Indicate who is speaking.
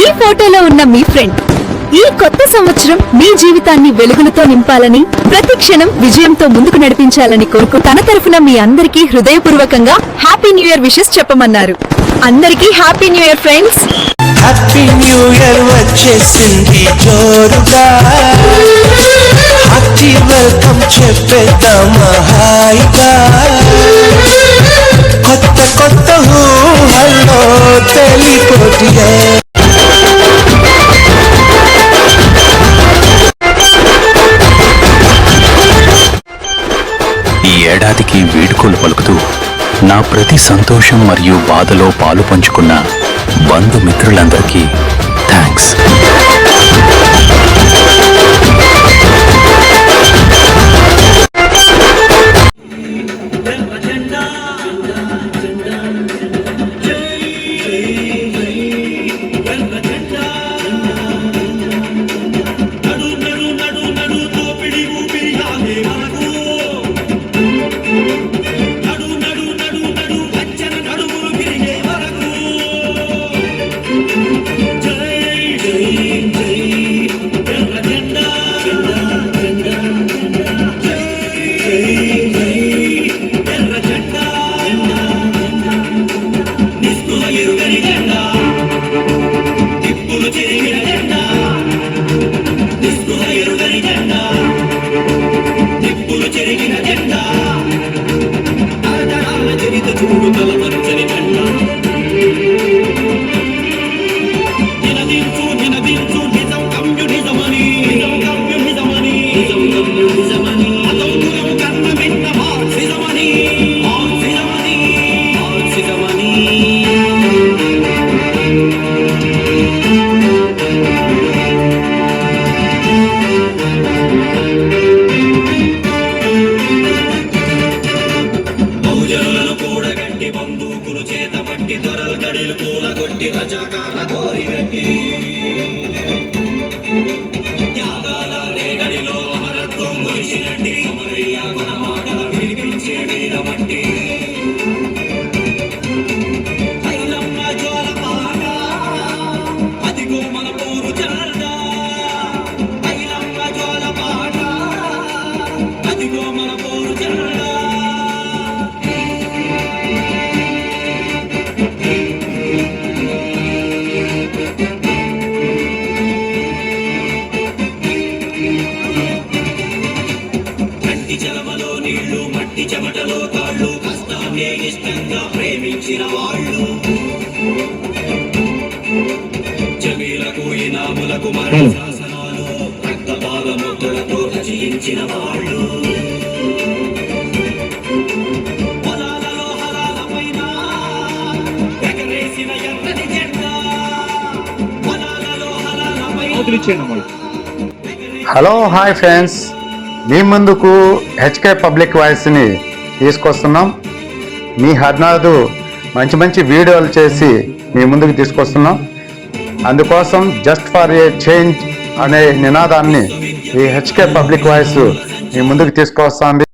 Speaker 1: ఈ ఫోటోలో ఉన్న మీ ఫ్రెండ్ ఈ కొత్త సంవత్సరం మీ జీవితాన్ని వెలుగులతో నింపాలని, ప్రతి క్షణం విజయంతో ముందుకు నడిపించాలని కోరుకు తన తరఫున మీ అందరికీ హృదయపూర్వకంగా హ్యాపీ న్యూ ఇయర్ విషెస్ చెప్పమన్నారు. అందరికీ happy new year friends.
Speaker 2: Happy new year వచ్చేసింది జోరుగా, హ్యాపీ వెల్కమ్ చెప్పేద్దామా హాయిగా, కొత్త కొత్త ఊహల్లో తెలిపోటియే.
Speaker 3: ఈ ఏడాదికి వీడ్కోలు పలుకుతూ నా ప్రతి సంతోషం మరియు బాధలో పాలు పంచుకున్న బంధుమిత్రులందరికీ థ్యాంక్స్.
Speaker 4: చెమటలో కాళ్ళు కష్టాన్ని ఇష్టంగా ప్రేమించిన వాళ్ళు, జమీలకు ఇనాములకు మరణ శాసనాలు రక్తపాల ముద్దులతో రచించిన వాళ్ళు, పొలాలలో హలాల పైన ఎగరేసిన ఎర్రని జెండా, పొలాలలో హలాల పైన.
Speaker 5: హలో హాయ్ ఫ్రెండ్స్, మీ ముందుకు హెచ్కే పబ్లిక్ వాయిస్ని తీసుకొస్తున్నాం. మీ హర్నాథు మంచి మంచి వీడియోలు చేసి మీ ముందుకు తీసుకొస్తున్నాం. అందుకోసం జస్ట్ ఫర్ ఏ చేంజ్ అనే నినాదాన్ని ఈ హెచ్కే పబ్లిక్ వాయిస్ మీ ముందుకు తీసుకొస్తుంది.